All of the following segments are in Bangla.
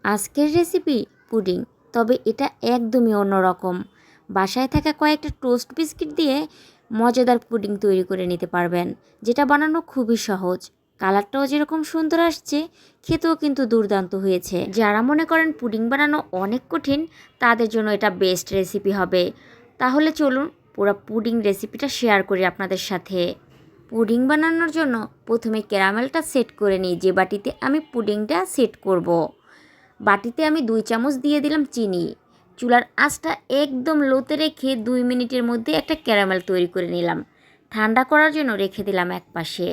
আজকের রেসিপি পুডিং, তবে এটা একদমই অন্যরকম। বাসায় থাকা কয়েকটা টোস্ট বিস্কিট দিয়ে মজাদার পুডিং তৈরি করে নিতে পারবেন, যেটা বানানো খুবই সহজ। কালারটাও যেরকম সুন্দর আসছে, খেতেও কিন্তু দুর্দান্ত হয়েছে। যারা মনে করেন পুডিং বানানো অনেক কঠিন, তাদের জন্য এটা বেস্ট রেসিপি হবে। তাহলে চলুন পুরো পুডিং রেসিপিটা শেয়ার করি আপনাদের সাথে। পুডিং বানানোর জন্য প্রথমে ক্যারামেলটা সেট করে নিই, যে বাটিতে আমি পুডিংটা সেট করব। বাটিতে আমি 2 চামচ দিয়ে দিলাম চিনি। চুলার আঁচটা একদম লোতে রেখে 2 মিনিটের মধ্যে একটা ক্যারামেল তৈরি করে নিলাম। ঠান্ডা করার জন্য রেখে দিলাম এক পাশে।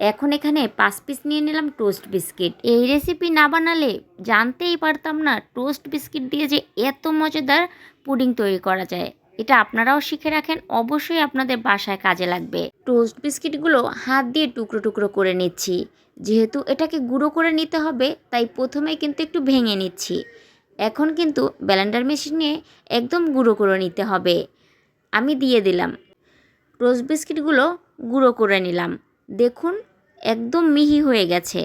এখন এখানে 5 পিস নিয়ে নিলাম টোস্ট বিস্কিট। এই রেসিপি না বানালে জানতেই পারতাম না টোস্ট বিস্কিট দিয়ে যে এত মজাদার পুডিং তৈরি করা যায়। এটা আপনারাও শিখে রাখেন, অবশ্যই আপনাদের বাসায় কাজে লাগবে। টোস্ট বিস্কিটগুলো হাত দিয়ে টুকরো টুকরো করে নিচ্ছি। যেহেতু এটাকে গুঁড়ো করে নিতে হবে, তাই প্রথমে কিন্তু একটু ভেঙে নিচ্ছি। এখন কিন্তু ব্লেন্ডার মেশিনে একদম গুঁড়ো করে নিতে হবে। আমি দিয়ে দিলাম টোস্ট বিস্কিটগুলো, গুঁড়ো করে নিলাম। দেখুন একদম মিহি হয়ে গেছে।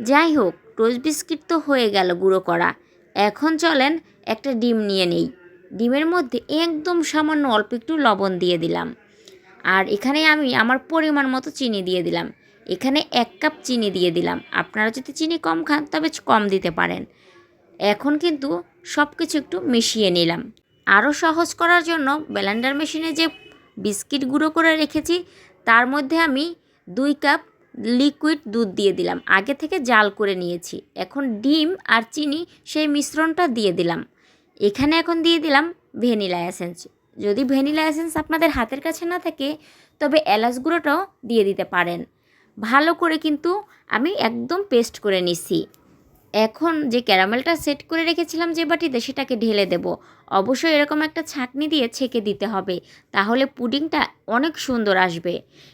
যাই হোক, টোস্ট বিস্কিট তো হয়ে গেল গুঁড়ো করা। এখন চলেন একটা ডিম নিয়ে নেই। ডিমের মধ্যে একদম সামান্য অল্প একটু লবণ দিয়ে দিলাম। আর এখানে আমি আমার পরিমাণ মতো চিনি দিয়ে দিলাম। এখানে 1 কাপ চিনি দিয়ে দিলাম। আপনারা যদি চিনি কম খান তবে কম দিতে পারেন। এখন কিন্তু সব কিছু একটু মিশিয়ে নিলাম। আরও সহজ করার জন্য ব্লেন্ডার মেশিনে যে বিস্কিট গুঁড়ো করে রেখেছি, তার মধ্যে আমি 2 কাপ লিকুইড দুধ দিয়ে দিলাম। আগে থেকে জাল করে নিয়েছি। এখন ডিম আর চিনি সেই মিশ্রণটা দিয়ে দিলাম। এখানে এখন দিয়ে দিলাম ভ্যানিলা এসেন্স। যদি ভ্যানিলা এসেন্স আপনাদের হাতের কাছে না থাকে, তবে এলাচ গুঁড়োটাও দিয়ে দিতে পারেন। ভালো করে কিন্তু আমি একদম পেস্ট করে নিছি। এখন যে ক্যারামেলটা সেট করে রেখেছিলাম যে বাটিতে, সেটাকে ঢেলে দেব। অবশ্যই এরকম একটা ছাঁকনি দিয়ে ছেঁকে দিতে হবে, তাহলে পুডিংটা অনেক সুন্দর আসবে।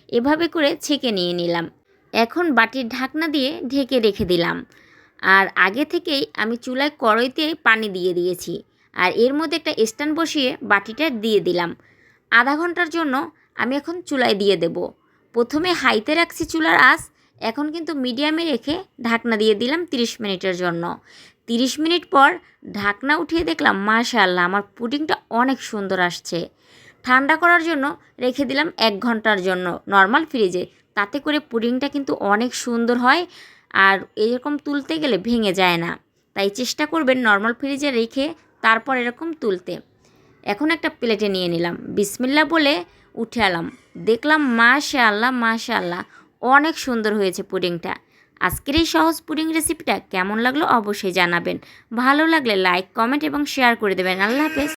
এভাবে করে ছেঁকে নিয়ে নিলাম। এখন বাটির ঢাকনা দিয়ে ঢেকে রেখে দিলাম। আর আগে থেকেই আমি চুলায় কড়াইতে পানি দিয়ে দিয়েছি। আর এর মধ্যে একটা স্ট্যান্ড বসিয়ে বাটিটা দিয়ে দিলাম। আধা ঘন্টার জন্য আমি এখন চুলায় দিয়ে দেব। প্রথমে হাইতে রাখছি চুলার আঁচ, এখন কিন্তু মিডিয়ামে রেখে ঢাকনা দিয়ে দিলাম 30 মিনিটের জন্য। 30 মিনিট পর ঢাকনা উঠিয়ে দেখলাম মাশাআল্লাহ, আমার পুডিংটা অনেক সুন্দর আসছে। ঠান্ডা করার জন্য রেখে দিলাম 1 ঘন্টার জন্য নর্মাল ফ্রিজে। তাতে করে পুডিংটা কিন্তু অনেক সুন্দর হয়, আর এরকম তুলতে গেলে ভেঙে যায় না। তাই চেষ্টা করবেন নর্মাল ফ্রিজে রেখে তারপর এরকম তুলতে। এখন একটা প্লেটে নিয়ে নিলাম, বিসমিল্লাহ বলে উঠে এলাম। দেখলাম মাশাআল্লাহ মাশাআল্লাহ, অনেক সুন্দর হয়েছে পুডিংটা। আজকের এই সহজ পুডিং রেসিপিটা কেমন লাগলো অবশ্যই জানাবেন। ভালো লাগলে লাইক, কমেন্ট এবং শেয়ার করে দেবেন। আল্লাহ হাফেজ।